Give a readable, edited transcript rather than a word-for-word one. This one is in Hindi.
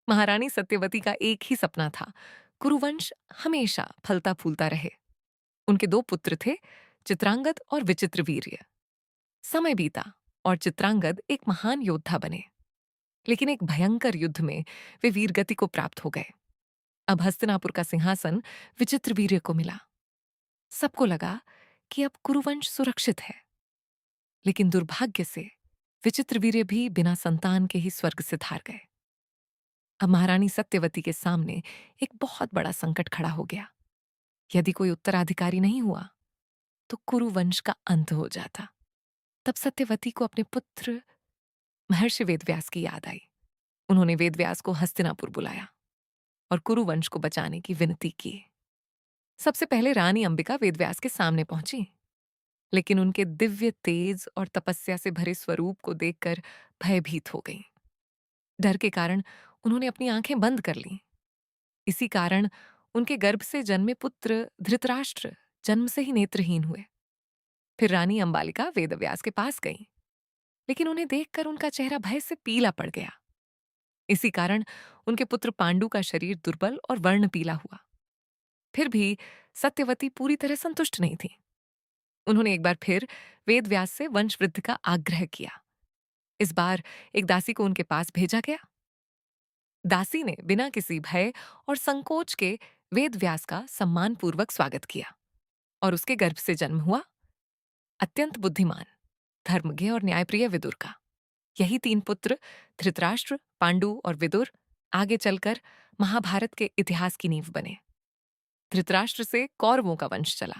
महारानी सत्यवती का एक ही सपना था, कुरुवंश हमेशा फलता फूलता रहे। उनके दो पुत्र थे, चित्रांगद और विचित्रवीर्य। समय बीता और चित्रांगद एक महान योद्धा बने, लेकिन एक भयंकर युद्ध में वे वीरगति को प्राप्त हो गए। अब हस्तिनापुर का सिंहासन विचित्रवीर्य को मिला। सबको लगा कि अब कुरुवंश सुरक्षित है, लेकिन दुर्भाग्य से विचित्रवीर्य भी बिना संतान के ही स्वर्ग से धार गए। अब महारानी सत्यवती के सामने एक बहुत बड़ा संकट खड़ा हो गया। यदि कोई उत्तराधिकारी नहीं हुआ तो कुरुवंश का अंत हो जाता। तब सत्यवती को अपने पुत्र महर्षि वेदव्यास की याद आई। उन्होंने वेदव्यास को हस्तिनापुर बुलाया और कुरुवंश को बचाने की विनती की। सबसे पहले रानी अंबिका वेदव्यास के सामने पहुंची, लेकिन उनके दिव्य तेज और तपस्या से भरे स्वरूप को देखकर भयभीत हो गईं। डर के कारण उन्होंने अपनी आंखें बंद कर लीं। इसी कारण उनके गर्भ से जन्मे पुत्र धृतराष्ट्र जन्म से ही नेत्रहीन हुए। फिर रानी अंबालिका वेदव्यास के पास गईं, लेकिन उन्हें देखकर उनका चेहरा भय से पीला पड़ गया। इसी कारण उनके पुत्र पांडु का शरीर दुर्बल और वर्ण पीला हुआ। फिर भी सत्यवती पूरी तरह संतुष्ट नहीं थी। उन्होंने एक बार फिर वेदव्यास से वंशवृद्धि का आग्रह किया। इस बार एक दासी को उनके पास भेजा गया। दासी ने बिना किसी भय और संकोच के वेदव्यास का सम्मानपूर्वक स्वागत किया और उसके गर्भ से जन्म हुआ अत्यंत बुद्धिमान, धर्मज्ञ और न्यायप्रिय विदुर का। यही तीन पुत्र धृतराष्ट्र, पांडु और विदुर आगे चलकर महाभारत के इतिहास की नींव बने। धृतराष्ट्र से कौरवों का वंश चला,